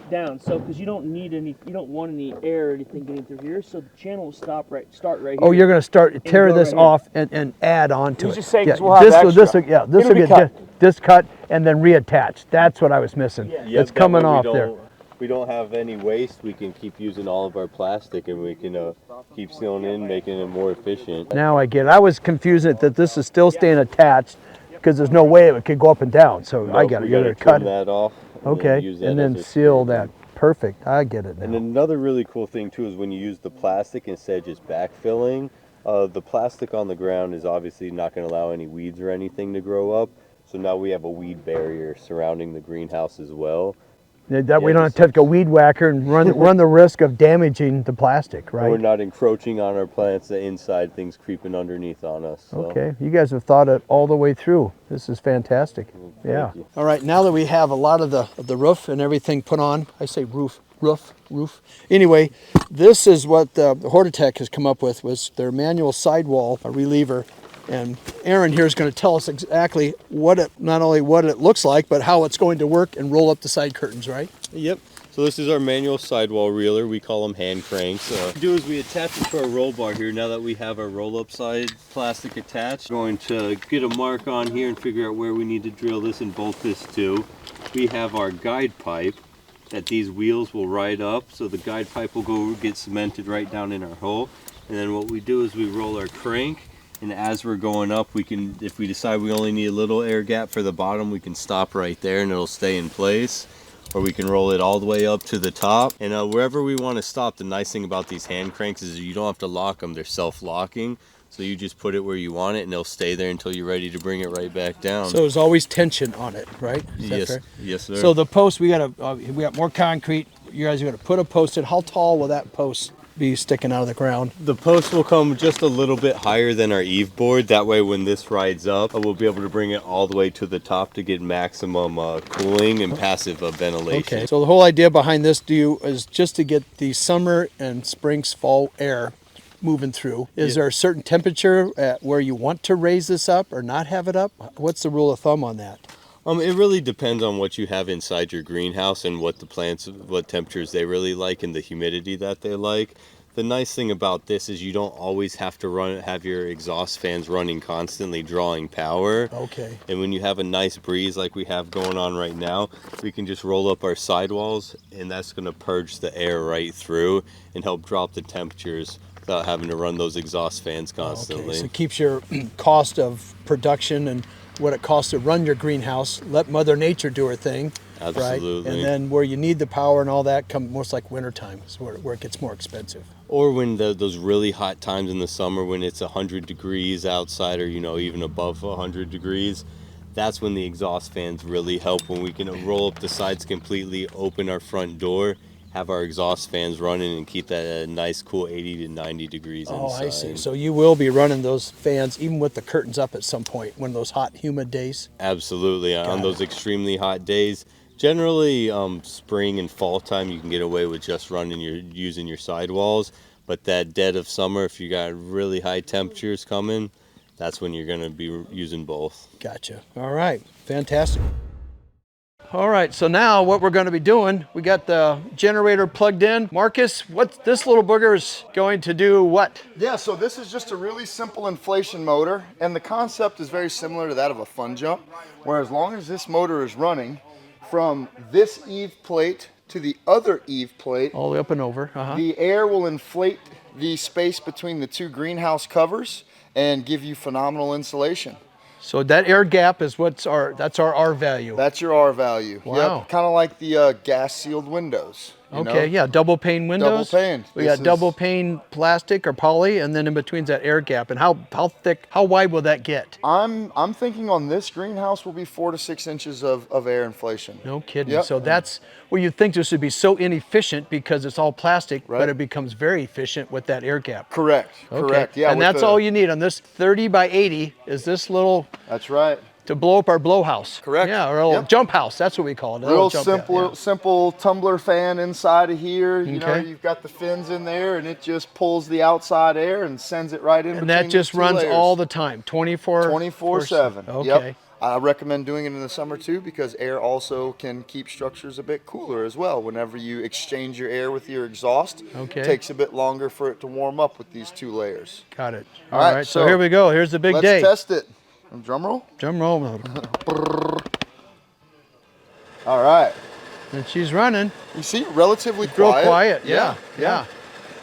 down. So because you don't want any air or anything getting through here, so the channel will start right here. Oh, you're going to tear go this right here. off and add on to He's it. just saying 'cause we'll have extra. This will It'll be get discut and then reattached. That's what I was missing. Yeah. Yep, It's that coming way off there. We don't have any waste. We can keep using all of our plastic, and we can keep sealing in, making it more efficient. Now I get it. I was confused that this is still staying attached because there's no way it could go up and down. So I got it. We You're gotta going to cut trim it. that off. Okay. use that And then as a seal skirting. that. Perfect. I get it And now. another really cool thing too is when you use the plastic instead of just backfilling, the plastic on the ground is obviously not going to allow any weeds or anything to grow up. So now we have a weed barrier surrounding the greenhouse as well. That we don't have to take a weed whacker and run the risk of damaging the plastic, And we're right? not encroaching on our plants, the inside things creeping underneath on us. So. Okay, you guys have thought it all the way through. This is fantastic. Yeah. you. All right, now that we have a lot of the roof and everything put on, I say roof. Anyway, this is what Hortitech has come up with, was their manual sidewall reliever. And Aaron here is going to tell us exactly not only what it looks like, but how it's going to work and roll up the side curtains, right? Yep. So this is our manual sidewall reeler. We call them hand cranks. What we do is we attach it to our roll bar here. Now that we have our roll-up side plastic attached, we're going to get a mark on here and figure out where we need to drill this and bolt this to. We have our guide pipe that these wheels will ride up. So the guide pipe will go get cemented right down in our hole. And then what we do is we roll our crank. And as we're going up, we can, if we decide we only need a little air gap for the bottom, we can stop right there and it'll stay in place. Or we can roll it all the way up to the top. And wherever we want to stop, the nice thing about these hand cranks is you don't have to lock them. They're self-locking. So you just put it where you want it and they'll stay there until you're ready to bring it right back down. So there's always tension on it, right? Is that Yes, fair? yes, sir. So the post, we got more concrete. You guys are going to put a post in. How tall will that post be sticking out of the ground? The post will come just a little bit higher than our eave board. That way when this rides up, we'll be able to bring it all the way to the top to get maximum cooling and passive ventilation. Okay, so the whole idea behind this is just to get the summer and spring, fall air moving through. Is there a certain temperature at where you want to raise this up or not have it up? What's the rule of thumb on that? It really depends on what you have inside your greenhouse and what the plants, what temperatures they really like and the humidity that they like. The nice thing about this is you don't always have to have your exhaust fans running constantly drawing power. Okay. And when you have a nice breeze like we have going on right now, we can just roll up our sidewalls and that's going to purge the air right through and help drop the temperatures without having to run those exhaust fans constantly. Okay, so it keeps your cost of production and what it costs to run your greenhouse. Let Mother Nature do her thing. Absolutely. Right? And then where you need the power and all that, come most like wintertime is where it gets more expensive. Or when those really hot times in the summer when it's 100 degrees outside or, even above 100 degrees, that's when the exhaust fans really help, when we can roll up the sides completely, open our front door, have our exhaust fans running and keep that at a nice cool 80 to 90 degrees inside. Oh, I see. So you will be running those fans even with the curtains up at some point when those hot, humid days? Absolutely. On those extremely hot days. Generally, spring and fall time, you can get away with just using your sidewalls. But that dead of summer, if you got really high temperatures coming, that's when you're going to be using both. Gotcha. All right. Fantastic. All right, so now what we're going to be doing, we got the generator plugged in. Marcus, what this little booger is going to do what? Yeah, so this is just a really simple inflation motor, and the concept is very similar to that of a fun jump, where as long as this motor is running from this eave plate to the other eave plate, all the way up and over, the air will inflate the space between the two greenhouse covers and give you phenomenal insulation. So that air gap is that's our R value. That's your R value. Wow. Yep. Kind of like the gas sealed windows. Okay, yeah, double pane windows. Double pane. We got double pane plastic or poly, and then in between's that air gap. And how thick, how wide will that get? I'm thinking on this greenhouse will be 4 to 6 inches of air inflation. No kidding. Yep. So that's where you'd think this would be so inefficient because it's all plastic, right, but it becomes very efficient with that air gap. Correct. Okay. Correct. Yeah. And that's all you need on this 30 by 80 is this little. That's right. To blow up our blow house. Correct. Yeah, or a little jump house. That's what we call it. Real simple tumbler fan inside of here. You know, Okay. you've got the fins in there, and it just pulls the outside air and sends it right in. And that just runs layers. all the time, 24/7. Okay. Yep. I recommend doing it in the summer too, because air also can keep structures a bit cooler as well. Whenever you exchange your air with your exhaust, Okay. it takes a bit longer for it to warm up with these two layers. Got it. All All right, so here we go. Here's the big day. Let's test it. Drum roll. Drum roll. All right. And she's running. You see, relatively Real quiet. quiet. Yeah.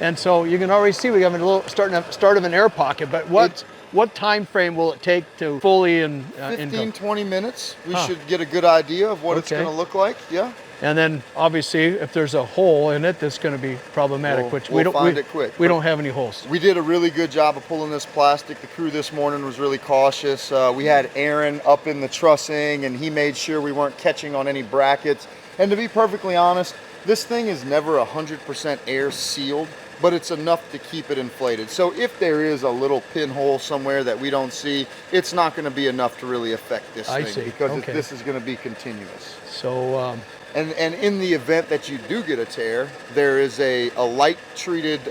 And so you can already see we have a little start of an air pocket. But what time frame will it take to fully 15, 20 minutes. We should get a good idea of what it's going to look like. Yeah. And then obviously if there's a hole in it, that's going to be problematic, which we'll find it quick. We don't have any holes. We did a really good job of pulling this plastic. The crew this morning was really cautious. We had Aaron up in the trussing, and he made sure we weren't catching on any brackets. And to be perfectly honest, this thing is never 100% air sealed, but it's enough to keep it inflated. So if there is a little pinhole somewhere that we don't see, it's not going to be enough to really affect this thing, because this is going to be continuous. So and in the event that you do get a tear, there is a light treated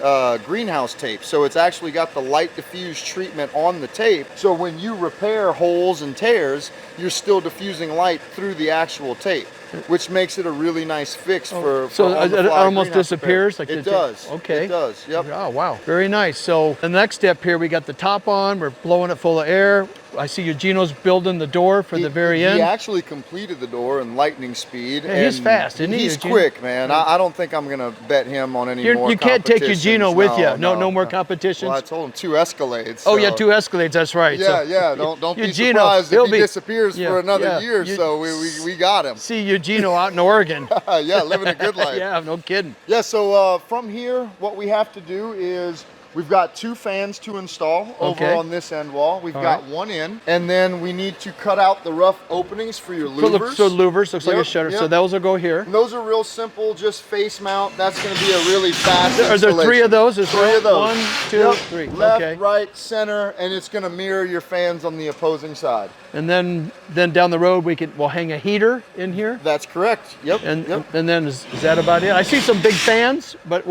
greenhouse tape. So it's actually got the light diffuse treatment on the tape. So when you repair holes and tears, you're still diffusing light through the actual tape, which makes it a really nice fix for so it almost disappears? Like it does. Okay. It does, yep. Oh, wow. Very nice. So the next step here, we got the top on. We're blowing it full of air. I see Eugenio's building the door for the very end. He actually completed the door in lightning speed. Yeah, he's fast, isn't he? He's quick, man. I don't think I'm going to bet him on any more You can't take Eugenio with you. No more no. competitions. Well, I told him 2 Escalades. Oh, yeah, 2 Escalades. That's right. Yeah, so, Don't be surprised if he disappears for another year. You, so we got him. See Eugenio out in Oregon. Yeah, living a good life. Yeah, no kidding. Yeah, so from here, what we have to do is We've got 2 fans to install over on this end wall. We've got one in, and then we need to cut out the rough openings for your louvers. So louvers looks like a shutter. So those will go here. And those are real simple, just face mount. That's going to be a really fast Are there 3 of those? There's 3 of those. 1, 2, 3. Left, right, center, and it's going to mirror your fans on the opposing side. And then down the road we'll hang a heater in here. That's correct. Yep. And then is that about it? I see some big fans, but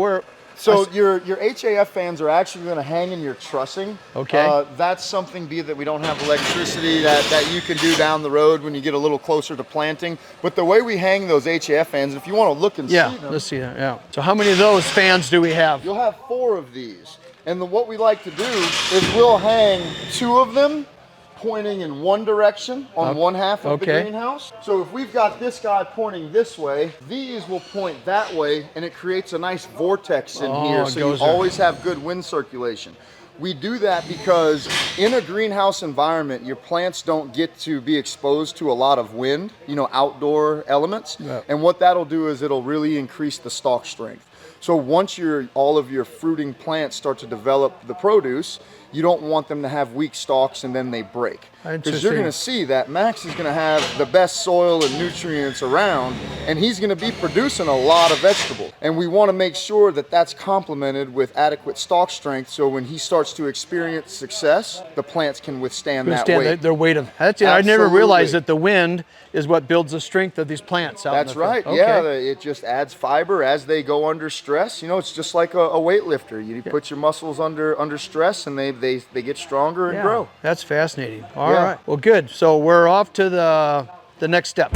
so your HAF fans are actually going to hang in your trussing. Okay. That's something that we don't have electricity that you can do down the road when you get a little closer to planting. But the way we hang those HAF fans, if you want to look and see them. Let's see that. Yeah. So how many of those fans do we have? You'll have 4 of these. And what we like to do is we'll hang 2 of them pointing in one direction on one half of the greenhouse. So if we've got this guy pointing this way, these will point that way, and it creates a nice vortex in here, so you always have good wind circulation. We do that because in a greenhouse environment, your plants don't get to be exposed to a lot of wind, outdoor elements. Yeah. And what that'll do is it'll really increase the stalk strength. So once all of your fruiting plants start to develop the produce, you don't want them to have weak stalks and then they break. Because you're going to see that Max is going to have the best soil and nutrients around, and he's going to be producing a lot of vegetable. And we want to make sure that that's complemented with adequate stalk strength, so when he starts to experience success, the plants can withstand that weight. Their weight of. I never realized that the wind is what builds the strength of these plants out. That's right. Okay. Yeah, it just adds fiber as they go under stress. It's just like a weightlifter. You put your muscles under stress, and they get stronger and grow. That's fascinating. All right. Well, good. So we're off to the next step.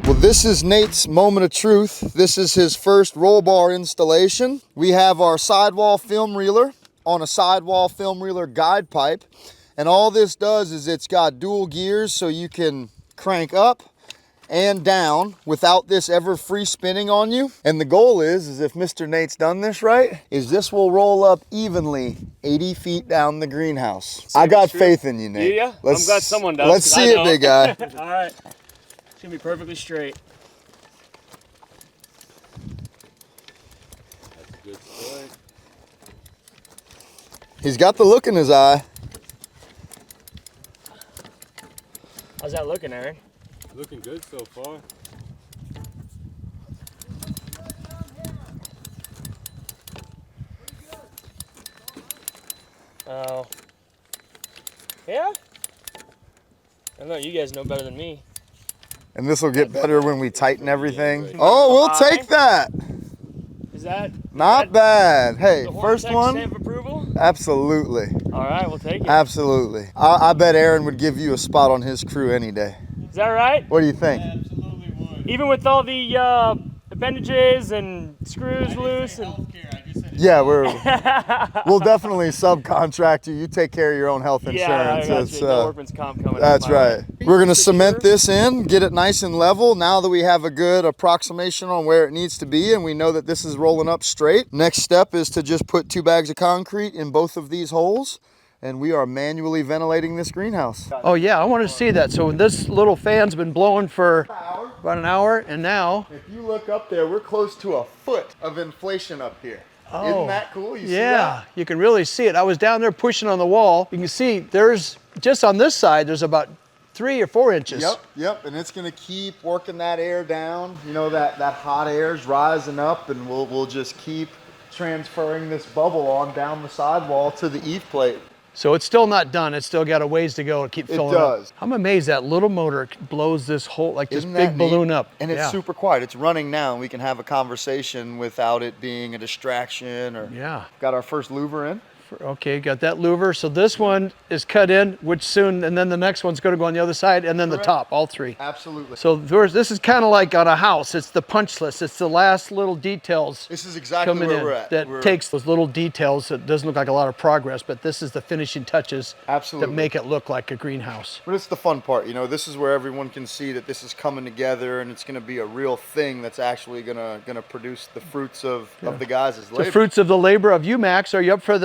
Well, this is Nate's moment of truth. This is his first roll bar installation. We have our sidewall film reeler on a sidewall film reeler guide pipe. And all this does is it's got dual gears, so you can crank up and down without this ever free spinning on you. And the goal is if Mr. Nate's done this right, is this will roll up evenly 80 feet down the greenhouse. I got faith in you, Nate. Yeah, I'm glad someone does. Let's see it, big guy. All right, it's gonna be perfectly straight. That's a good start. He's got the look in his eye. How's that looking, Aaron? Looking good so far. Oh. Yeah? I don't know, you guys know better than me. And this will get better when we tighten everything. Oh, we'll take that. Is that not bad? Hey, first one. Stamp approval? Absolutely. All right, we'll take it. Absolutely. I bet Aaron would give you a spot on his crew any day. Is that right? What do you think? I absolutely would. Even with all the appendages and screws loose and. Yeah, we'll definitely subcontract you. You take care of your own health insurance. Yeah, it's workman's comp coming. That's right. We're gonna cement this in, get it nice and level. Now that we have a good approximation on where it needs to be, and we know that this is rolling up straight. Next step is to just put 2 bags of concrete in both of these holes, and we are manually ventilating this greenhouse. Oh yeah, I want to see that. So this little fan's been blowing for about an hour, and now. If you look up there, we're close to a foot of inflation up here. Oh, isn't that cool? You see that? You can really see it. I was down there pushing on the wall. You can see there's, just on this side, there's about 3 or 4 inches. Yep, and it's gonna keep working that air down. That hot air's rising up, and we'll just keep transferring this bubble on down the sidewall to the eave plate. So it's still not done. It's still got a ways to go to keep filling up. It does. I'm amazed that little motor blows this whole, like this big balloon up. And it's super quiet. It's running now, and we can have a conversation without it being a distraction. Got our first louver in. Okay, got that louver. So this one is cut in, which soon, and then the next one's going to go on the other side, and then the top, all 3. Absolutely. So this is kind of like on a house. It's the punch list. It's the last little details. This is exactly where we're at. That takes those little details. It doesn't look like a lot of progress, but this is the finishing touches that make it look like a greenhouse. But it's the fun part. This is where everyone can see that this is coming together, and it's going to be a real thing that's actually going to produce the fruits of the guys' labor. The fruits of the labor of you, Max. Are you up for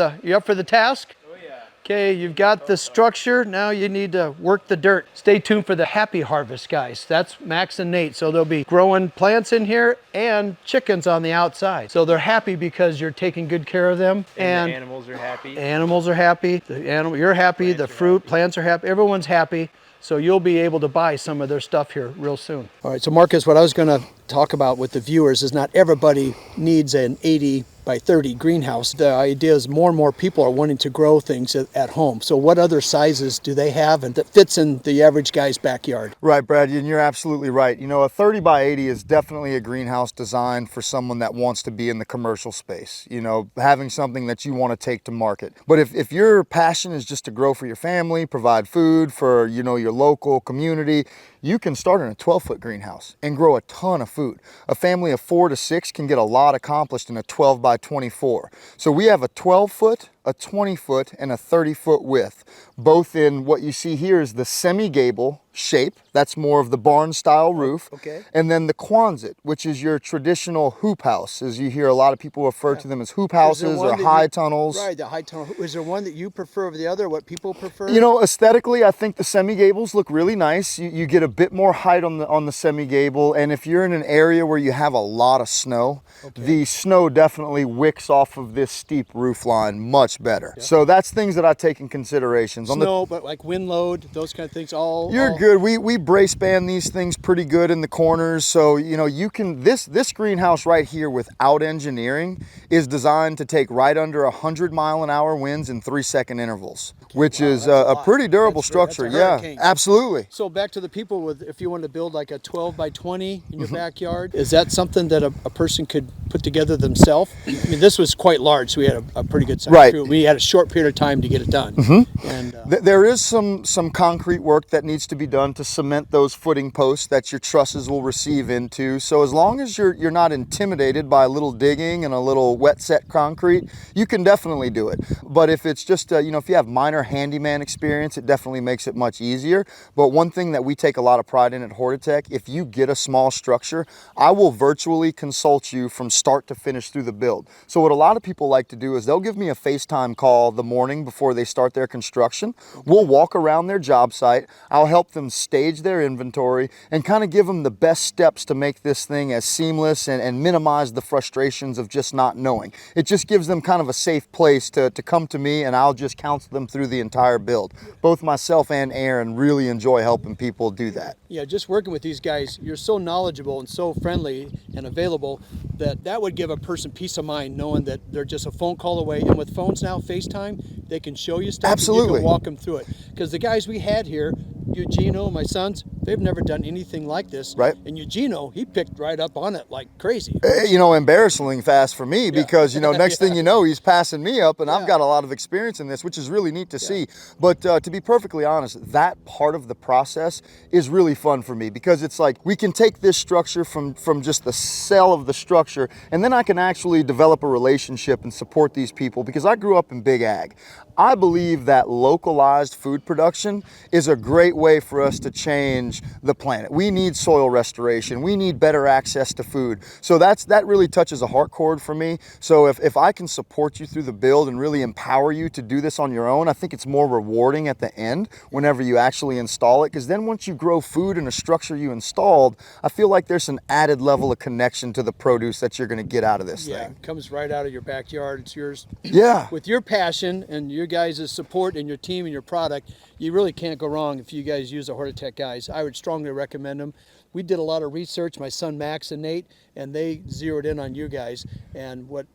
the task? Oh yeah. Okay, you've got the structure. Now you need to work the dirt. Stay tuned for the happy harvest, guys. That's Max and Nate. So they'll be growing plants in here and chickens on the outside. So they're happy because you're taking good care of them. And the animals are happy. Animals are happy. You're happy. The fruit, plants are happy. Everyone's happy. So you'll be able to buy some of their stuff here real soon. All right, so Marcus, what I was gonna talk about with the viewers is not everybody needs an 80 by 30 greenhouse. The idea is more and more people are wanting to grow things at home. So what other sizes do they have and that fits in the average guy's backyard? Right, Brad, and you're absolutely right. You know, a 30 by 80 is definitely a greenhouse designed for someone that wants to be in the commercial space, you know, having something that you want to take to market. But if your passion is just to grow for your family, provide food for, you know, your local community, you can start in a 12-foot greenhouse and grow a ton of food. A family of 4 to 6 can get a lot accomplished in a 12 by 24. So we have a 12-foot, a 20-foot, and a 30-foot width. Both in what you see here is the semi-gable shape. That's more of the barn style roof. Okay. And then the Quonset, which is your traditional hoop house, as you hear a lot of people refer to them as hoop houses or high tunnels. Right, the high tunnel. Is there one that you prefer over the other? What people prefer? You know, aesthetically, I think the semi-gables look really nice. You get a bit more height on the semi-gable, and if you're in an area where you have a lot of snow, the snow definitely wicks off of this steep roof line much better. Yeah. So that's things that I take in considerations. Snow, but like wind load, those kind of things, You're good. We brace band these things pretty good in the corners, so you know you can. This greenhouse right here, without engineering, is designed to take right under 100-mile-an-hour winds in 3-second intervals, which is a pretty durable structure. Yeah, absolutely. So back to the people with, if you want to build like a 12 by 20 in your backyard, is that something that a person could put together themselves? I mean, this was quite large, so we had a pretty good size crew. We had a short period of time to get it done. And there is some concrete work that needs to be done to cement those footing posts that your trusses will receive into. So as long as you're not intimidated by a little digging and a little wet set concrete, you can definitely do it. But if it's just you know, if you have minor handyman experience, it definitely makes it much easier. But one thing that we take a lot of pride in at Hortitech, if you get a small structure, I will virtually consult you from start to finish through the build. So what a lot of people like to do is they'll give me a FaceTime call the morning before they start their construction. We'll walk around their job site. I'll help them stage their inventory and kind of give them the best steps to make this thing as seamless and minimize the frustrations of just not knowing. It just gives them kind of a safe place to come to me, and I'll just counsel them through the entire build. Both myself and Aaron really enjoy helping people do that. Yeah, just working with these guys, you're so knowledgeable and so friendly and available that would give a person peace of mind knowing that they're just a phone call away. And with phones now, FaceTime, they can show you stuff. Absolutely. And you can walk them through it. Because the guys we had here, Eugenio, my sons, they've never done anything like this. Right. And Eugenio, he picked right up on it like crazy. You know, embarrassingly fast for me because, you know, next thing you know, he's passing me up, and I've got a lot of experience in this, which is really neat to see. But to be perfectly honest, that part of the process is really fun for me because it's like we can take this structure from just the cell of the structure, and then I can actually develop a relationship and support these people because I grew up in big ag. I believe that localized food production is a great way for us to change the planet. We need soil restoration. We need better access to food. So that really touches a heart chord for me. So if I can support you through the build and really empower you to do this on your own, I think it's more rewarding at the end whenever you actually install it. Because then once you grow food in a structure you installed, I feel like there's an added level of connection to the produce that you're going to get out of this thing. Yeah, it comes right out of your backyard. It's yours. Yeah. With your passion and your guys' support and your team and your product, you really can't go wrong if you guys use the Hortitech guys. I would strongly recommend them. We did a lot of research, my son Max and Nate, and they zeroed in on you guys. And what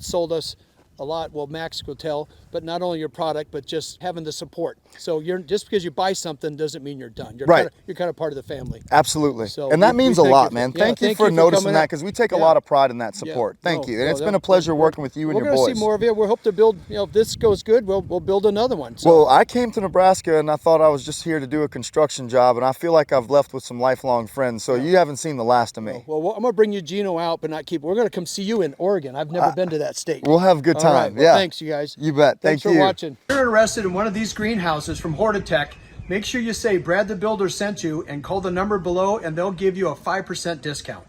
sold us a lot, well, Max will tell, but not only your product, but just having the support. So just because you buy something doesn't mean you're done. You're kind of part of the family. Absolutely. So and that means a lot, man. Yeah, thank you for noticing that, because we take a lot of pride in that support. Thank you. And it's been a pleasure working with you and your boys. We're going to see more of it. We hope to build, you know, if this goes good, we'll build another one. So. Well, I came to Nebraska and I thought I was just here to do a construction job, and I feel like I've left with some lifelong friends. So you haven't seen the last of me. Well, I'm going to bring Eugenio out, but not keep. We're going to come see you in Oregon. I've never been to that state. We'll have a good time. All right. Well, thanks, you guys. You bet. Thanks Thank you for watching. If you're interested in one of these greenhouses from Hortitech, make sure you say Brad the Builder sent you and call the number below, and they'll give you a 5% discount.